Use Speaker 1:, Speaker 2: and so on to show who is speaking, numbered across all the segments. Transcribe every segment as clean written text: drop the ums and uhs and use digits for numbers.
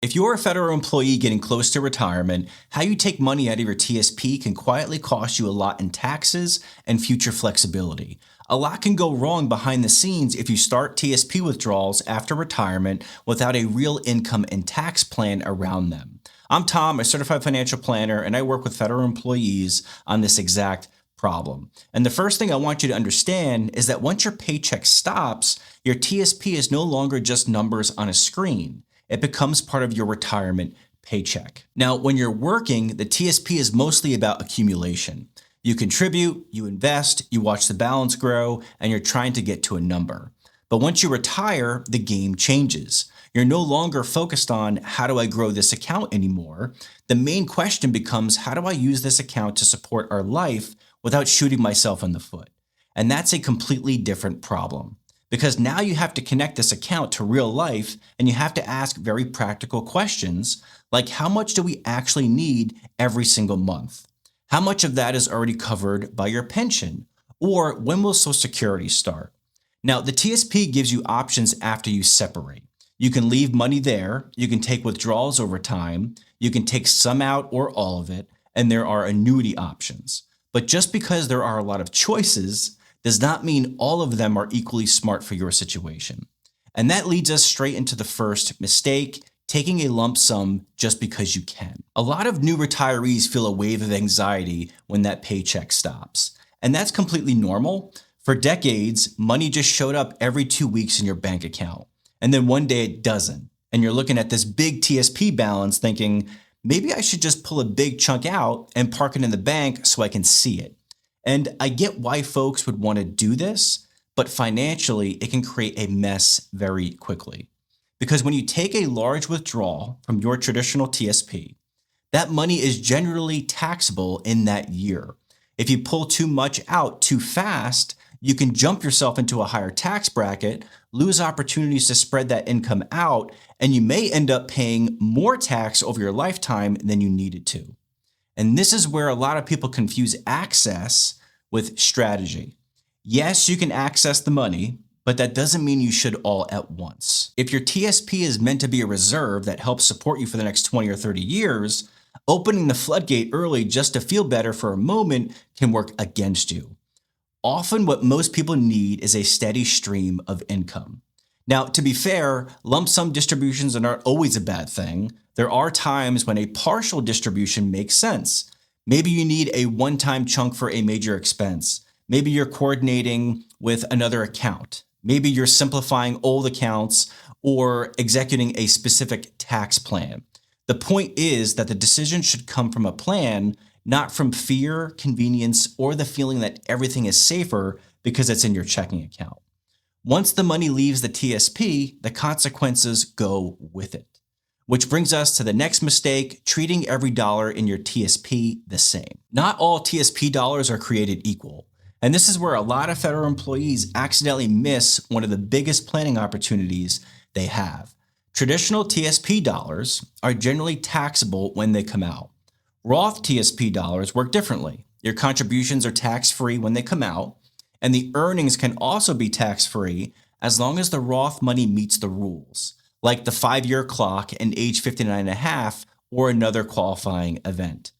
Speaker 1: If you're a federal employee getting close to retirement, how you take money out of your TSP can quietly cost you a lot in taxes and future flexibility. A lot can go wrong behind the scenes if you start TSP withdrawals after retirement without a real income and tax plan around them. I'm Tom, a certified financial planner, and I work with federal employees on this exact problem. And the first thing I want you to understand is that once your paycheck stops, your TSP is no longer just numbers on a screen. It becomes part of your retirement paycheck. Now, when you're working, the TSP is mostly about accumulation. You contribute, you invest, you watch the balance grow, and you're trying to get to a number. But once you retire, the game changes. You're no longer focused on how do I grow this account anymore. The main question becomes how do I use this account to support our life without shooting myself in the foot? And that's a completely different problem. Because now you have to connect this account to real life and you have to ask very practical questions like how much do we actually need every single month? How much of that is already covered by your pension? Or when will Social Security start? Now, the TSP gives you options after you separate. You can leave money there, you can take withdrawals over time, you can take some out or all of it, and there are annuity options. But just because there are a lot of choices does not mean all of them are equally smart for your situation. And that leads us straight into the first mistake, taking a lump sum just because you can. A lot of new retirees feel a wave of anxiety when that paycheck stops. And that's completely normal. For decades, money just showed up every 2 weeks in your bank account. And then one day it doesn't. And you're looking at this big TSP balance thinking, maybe I should just pull a big chunk out and park it in the bank so I can see it. And I get why folks would want to do this, but financially, it can create a mess very quickly. Because when you take a large withdrawal from your traditional TSP, that money is generally taxable in that year. If you pull too much out too fast, you can jump yourself into a higher tax bracket, lose opportunities to spread that income out, and you may end up paying more tax over your lifetime than you needed to. And this is where a lot of people confuse access with strategy. Yes, you can access the money, but that doesn't mean you should all at once. If your TSP is meant to be a reserve that helps support you for the next 20 or 30 years, opening the floodgate early just to feel better for a moment can work against you. Often what most people need is a steady stream of income. Now, to be fair, lump sum distributions are not always a bad thing. There are times when a partial distribution makes sense. Maybe you need a one-time chunk for a major expense. Maybe you're coordinating with another account. Maybe you're simplifying old accounts or executing a specific tax plan. The point is that the decision should come from a plan, not from fear, convenience, or the feeling that everything is safer because it's in your checking account. Once the money leaves the TSP, the consequences go with it. Which brings us to the next mistake, treating every dollar in your TSP the same. Not all TSP dollars are created equal. And this is where a lot of federal employees accidentally miss one of the biggest planning opportunities they have. Traditional TSP dollars are generally taxable when they come out. Roth TSP dollars work differently. Your contributions are tax-free when they come out, and the earnings can also be tax-free as long as the Roth money meets the rules, like the 5-year clock and age 59 and a half or another qualifying event.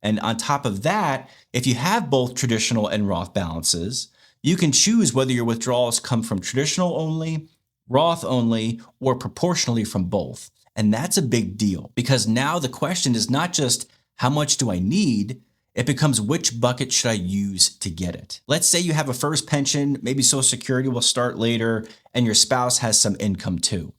Speaker 1: And on top of that, if you have both traditional and Roth balances, you can choose whether your withdrawals come from traditional only, Roth only, or proportionally from both. And that's a big deal because now the question is not just how much do I need, it becomes which bucket should I use to get it. Let's say you have a first pension, maybe Social Security will start later, and your spouse has some income too.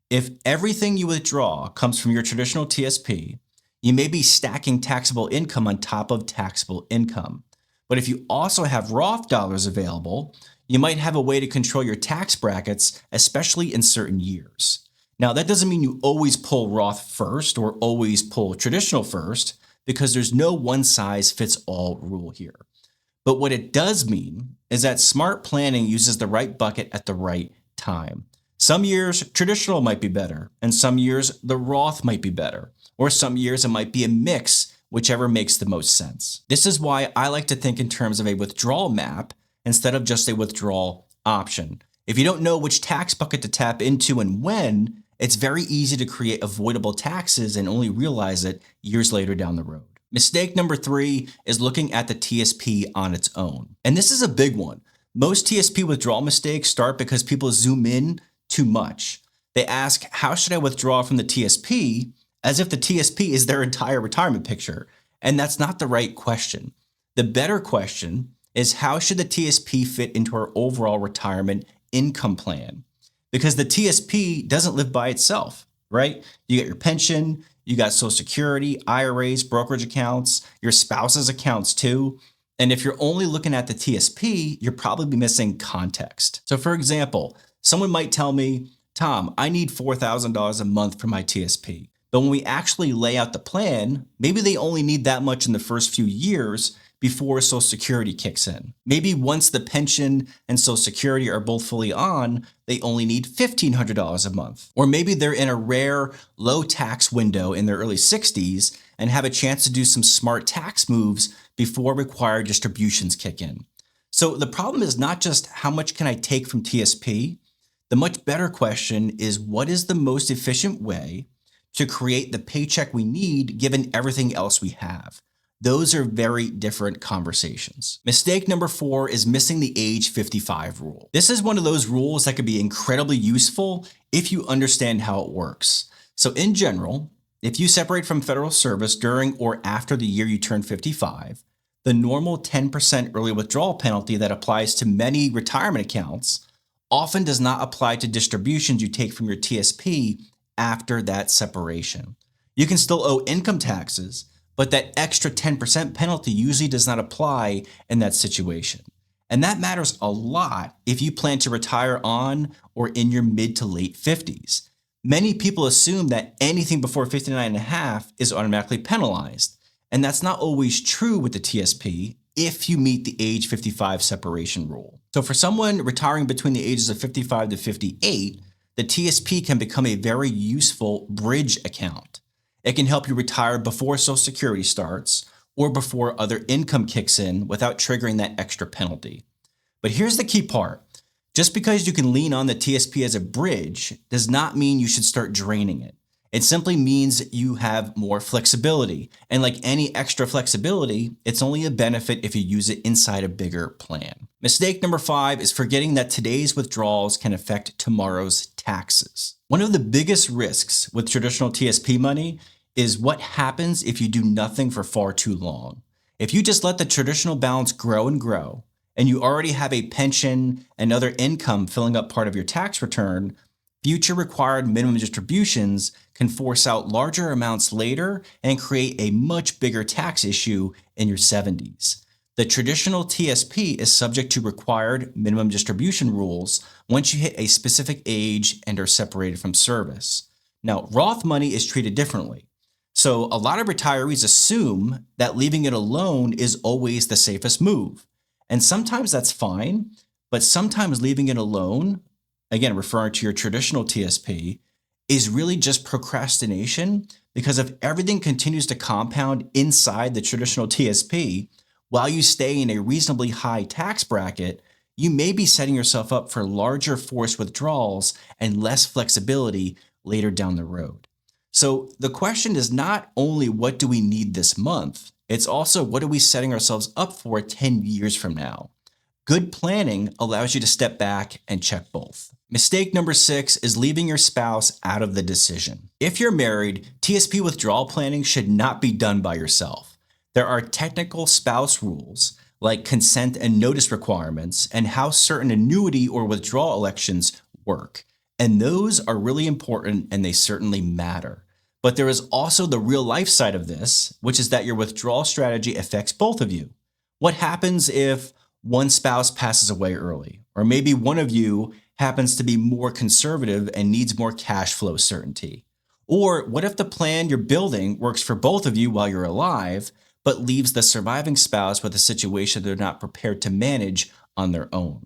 Speaker 1: If everything you withdraw comes from your traditional TSP, you may be stacking taxable income on top of taxable income. But if you also have Roth dollars available, you might have a way to control your tax brackets, especially in certain years. Now, that doesn't mean you always pull Roth first or always pull traditional first, because there's no one-size-fits-all rule here. But what it does mean is that smart planning uses the right bucket at the right time. Some years, traditional might be better, and some years, the Roth might be better, or some years it might be a mix, whichever makes the most sense. This is why I like to think in terms of a withdrawal map instead of just a withdrawal option. If you don't know which tax bucket to tap into and when, it's very easy to create avoidable taxes and only realize it years later down the road. Mistake number 3 is looking at the TSP on its own. And this is a big one. Most TSP withdrawal mistakes start because people zoom in too much. They ask, how should I withdraw from the TSP? As if the TSP is their entire retirement picture. And that's not the right question. The better question is, how should the TSP fit into our overall retirement income plan? Because the TSP doesn't live by itself, right? You get your pension, you got Social Security, IRAs, brokerage accounts, your spouse's accounts too. And if you're only looking at the TSP, you're probably missing context. So for example, someone might tell me, Tom, I need $4,000 a month for my TSP. But when we actually lay out the plan, maybe they only need that much in the first few years before Social Security kicks in. Maybe once the pension and Social Security are both fully on, they only need $1,500 a month. Or maybe they're in a rare low tax window in their early 60s and have a chance to do some smart tax moves before required distributions kick in. So the problem is not just how much can I take from TSP? The much better question is, what is the most efficient way to create the paycheck we need given everything else we have? Those are very different conversations. Mistake number 4 is missing the age 55 rule. This is one of those rules that could be incredibly useful if you understand how it works. So in general, if you separate from federal service during or after the year you turn 55, the normal 10% early withdrawal penalty that applies to many retirement accounts often does not apply to distributions you take from your TSP after that separation. You can still owe income taxes, but that extra 10% penalty usually does not apply in that situation. And that matters a lot if you plan to retire on or in your mid to late 50s. Many people assume that anything before 59 and a half is automatically penalized. And that's not always true with the TSP if you meet the age 55 separation rule. So for someone retiring between the ages of 55 to 58, the TSP can become a very useful bridge account. It can help you retire before Social Security starts or before other income kicks in without triggering that extra penalty. But here's the key part. Just because you can lean on the TSP as a bridge does not mean you should start draining it. It simply means you have more flexibility. And like any extra flexibility, it's only a benefit if you use it inside a bigger plan. Mistake number 5 is forgetting that today's withdrawals can affect tomorrow's taxes. One of the biggest risks with traditional TSP money is what happens if you do nothing for far too long. If you just let the traditional balance grow and grow, and you already have a pension and other income filling up part of your tax return, future required minimum distributions can force out larger amounts later and create a much bigger tax issue in your 70s. The traditional TSP is subject to required minimum distribution rules once you hit a specific age and are separated from service. Now, Roth money is treated differently. So a lot of retirees assume that leaving it alone is always the safest move. And sometimes that's fine, but sometimes leaving it alone, again, referring to your traditional TSP, is really just procrastination, because if everything continues to compound inside the traditional TSP while you stay in a reasonably high tax bracket, you may be setting yourself up for larger forced withdrawals and less flexibility later down the road. So the question is not only what do we need this month, it's also what are we setting ourselves up for 10 years from now. Good planning allows you to step back and check both. Mistake number 6 is leaving your spouse out of the decision. If you're married, TSP withdrawal planning should not be done by yourself. There are technical spouse rules like consent and notice requirements and how certain annuity or withdrawal elections work. And those are really important and they certainly matter. But there is also the real life side of this, which is that your withdrawal strategy affects both of you. What happens if one spouse passes away early? Or maybe one of you happens to be more conservative and needs more cash flow certainty? Or what if the plan you're building works for both of you while you're alive, but leaves the surviving spouse with a situation they're not prepared to manage on their own?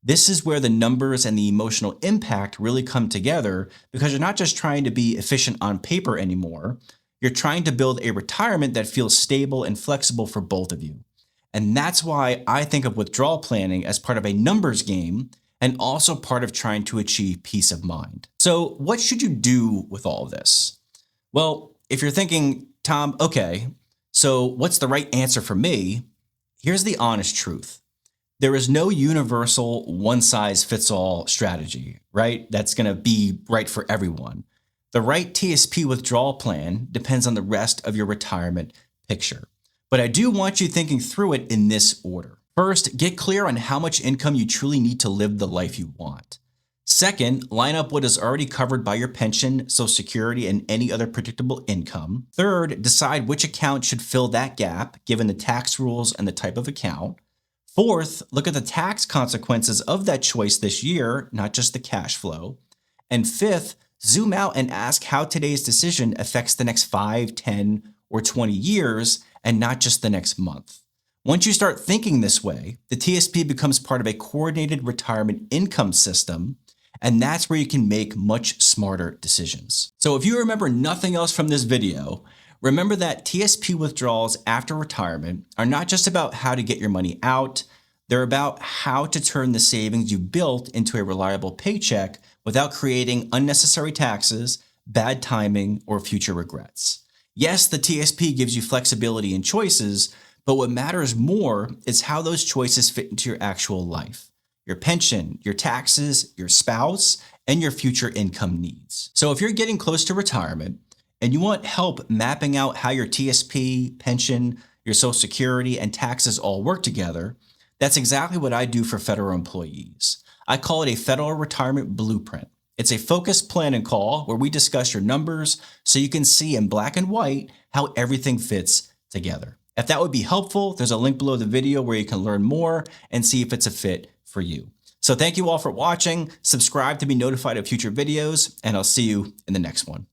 Speaker 1: This is where the numbers and the emotional impact really come together, because you're not just trying to be efficient on paper anymore. You're trying to build a retirement that feels stable and flexible for both of you. And that's why I think of withdrawal planning as part of a numbers game and also part of trying to achieve peace of mind. So what should you do with all of this? Well, if you're thinking, Tom, okay, so what's the right answer for me? Here's the honest truth. There is no universal one-size-fits-all strategy, right? That's going to be right for everyone. The right TSP withdrawal plan depends on the rest of your retirement picture. But I do want you thinking through it in this order. First, get clear on how much income you truly need to live the life you want. Second, line up what is already covered by your pension, Social Security, and any other predictable income. Third, decide which account should fill that gap given the tax rules and the type of account. Fourth, look at the tax consequences of that choice this year, not just the cash flow. And fifth, zoom out and ask how today's decision affects the next 5, 10, or 20 years, and not just the next month. Once you start thinking this way, the TSP becomes part of a coordinated retirement income system, and that's where you can make much smarter decisions. So if you remember nothing else from this video, remember that TSP withdrawals after retirement are not just about how to get your money out, they're about how to turn the savings you built into a reliable paycheck without creating unnecessary taxes, bad timing, or future regrets. Yes, the TSP gives you flexibility and choices, but what matters more is how those choices fit into your actual life, your pension, your taxes, your spouse, and your future income needs. So if you're getting close to retirement and you want help mapping out how your TSP, pension, your Social Security, and taxes all work together, that's exactly what I do for federal employees. I call it a federal retirement blueprint. It's a focused planning call where we discuss your numbers so you can see in black and white how everything fits together. If that would be helpful, there's a link below the video where you can learn more and see if it's a fit for you. So thank you all for watching. Subscribe to be notified of future videos, and I'll see you in the next one.